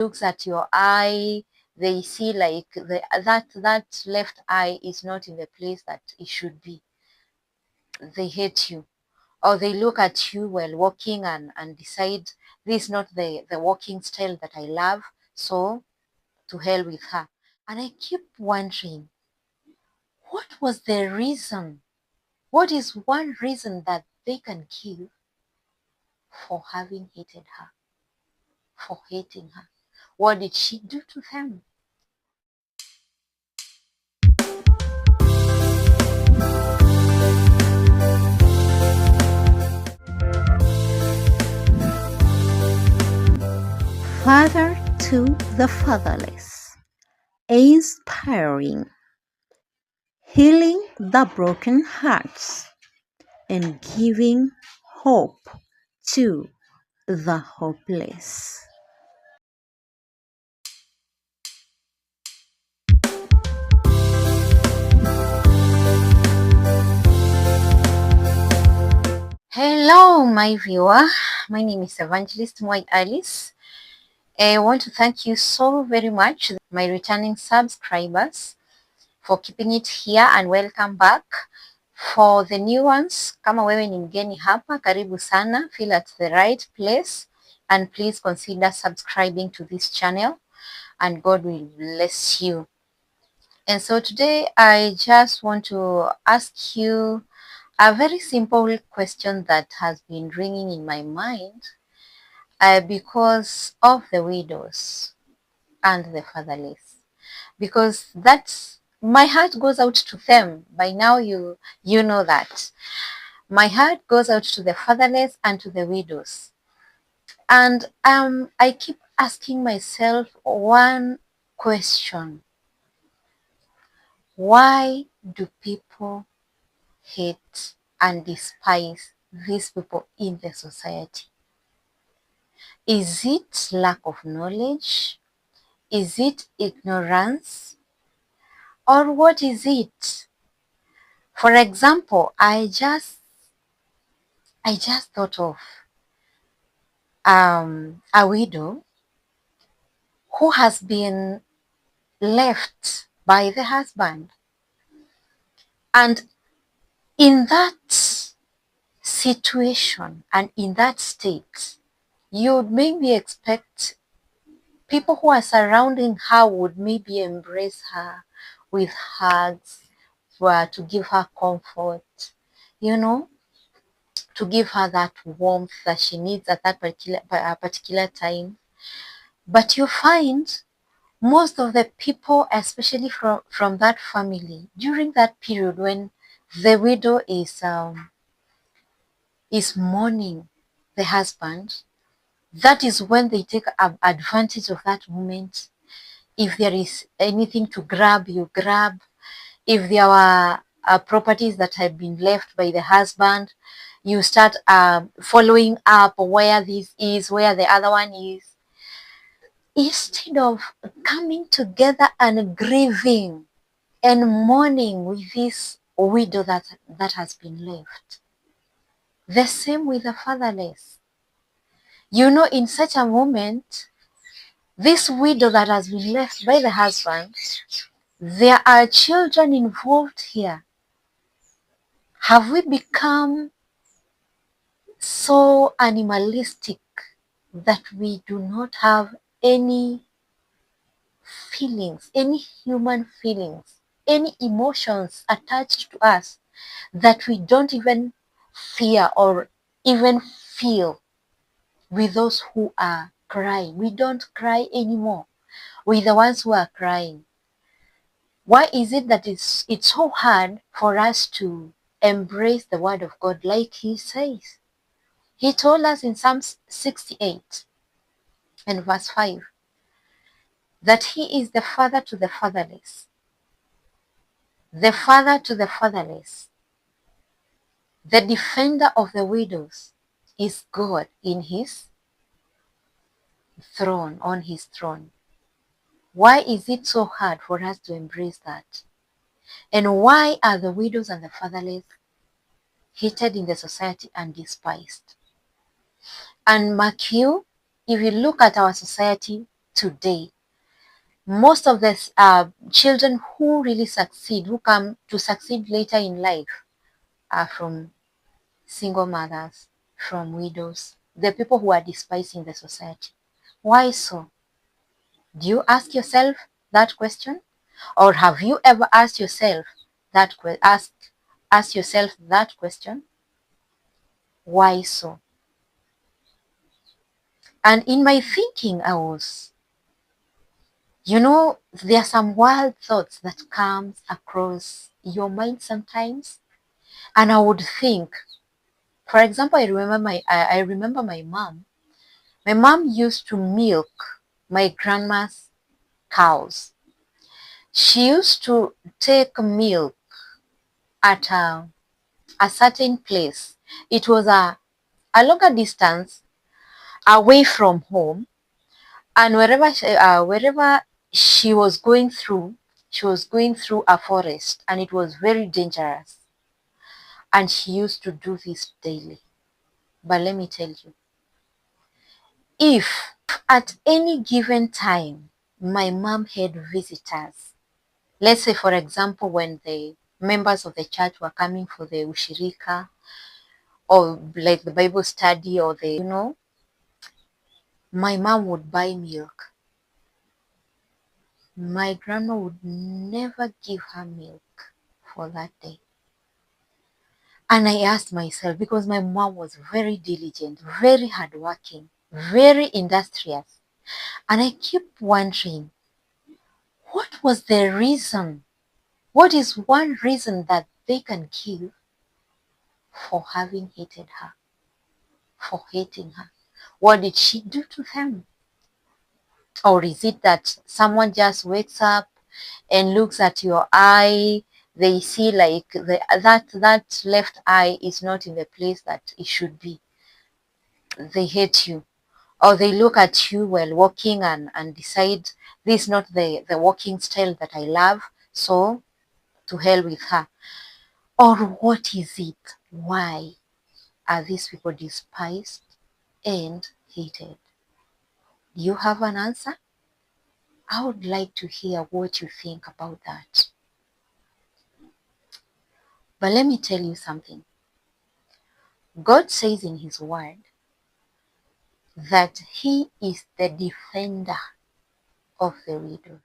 looks at your eye, they see like that left eye is not in the place that it should be. They hate you. Or they look at you while walking and decide this is not the walking style that I love, so to hell with her. And I keep wondering, what was the reason? What is one reason that they can give for having hated her, for hating her? What did she do to them? Father to the Fatherless, inspiring, healing the broken hearts, and giving hope to the hopeless. Hello, my viewer. My name is Evangelist Moi Alice. I want to thank you so very much, my returning subscribers, for keeping it here, and welcome back. For the new ones, kama wewe ni mgeni hapa, karibu sana, feel at the right place, and please consider subscribing to this channel, and God will bless you. And so today I just want to ask you a very simple question that has been ringing in my mind because of the widows and the fatherless. Because that's, my heart goes out to them. By now you know that. My heart goes out to the fatherless and to the widows. And I keep asking myself one question. Why do people hate and despise these people in the society? Is it lack of knowledge? Is it ignorance? Or what is it? For example, I just thought of a widow who has been left by the husband. And in that situation and in that state, you'd maybe expect people who are surrounding her would maybe embrace her with hugs, to give her comfort, to give her that warmth that she needs at that particular time. But you find most of the people, especially from that family, during that period when the widow is mourning the husband, that is when they take advantage of that moment. If there is anything to grab, you grab. If there were properties that have been left by the husband, you start following up where this is, where the other one is, instead of coming together and grieving and mourning with this widow that has been left. The same with the fatherless. In such a moment, this widow that has been left by the husband, there are children involved here. Have we become so animalistic that we do not have any feelings, any human feelings, any emotions attached to us, that we don't even fear or even feel with those who are crying? We don't cry anymore with the ones who are crying. Why is it that it's so hard for us to embrace the word of God like he says? He told us in Psalm 68 and verse 5 that he is the father to the fatherless. The father to the fatherless. The defender of the widows is God in his throne, on his throne. Why is it so hard for us to embrace that? And why are the widows and the fatherless hated in the society and despised? And mark you, if you look at our society, today. Most of the children who really succeed, who come to succeed later in life, are from single mothers, from widows, the people who are despised in the society. Why so? Do you ask yourself that question? Or have you ever asked yourself ask yourself that question? Why so? And in my thinking, there are some wild thoughts that comes across your mind sometimes. And I would think, for example, I remember my mom. My mom used to milk my grandma's cows. She used to take milk at a certain place. It was a longer distance away from home, and wherever she was going through a forest, and it was very dangerous. And she used to do this daily. But let me tell you, if at any given time my mom had visitors, let's say for example when the members of the church were coming for the ushirika, or like the Bible study, or my mom would buy milk. My grandma would never give her milk for that day. And I asked myself, because my mom was very diligent, very hardworking, very industrious. And I keep wondering, what was the reason? What is one reason that they can give for having hated her, for hating her? What did she do to them? Or is it that someone just wakes up and looks at your eye, they see like that left eye is not in the place that it should be. They hate you. Or they look at you while walking and decide this is not the walking style that I love, so to hell with her. Or what is it? Why are these people despised and hated? Do you have an answer? I would like to hear what you think about that. But let me tell you something. God says in His Word that He is the defender of the widows.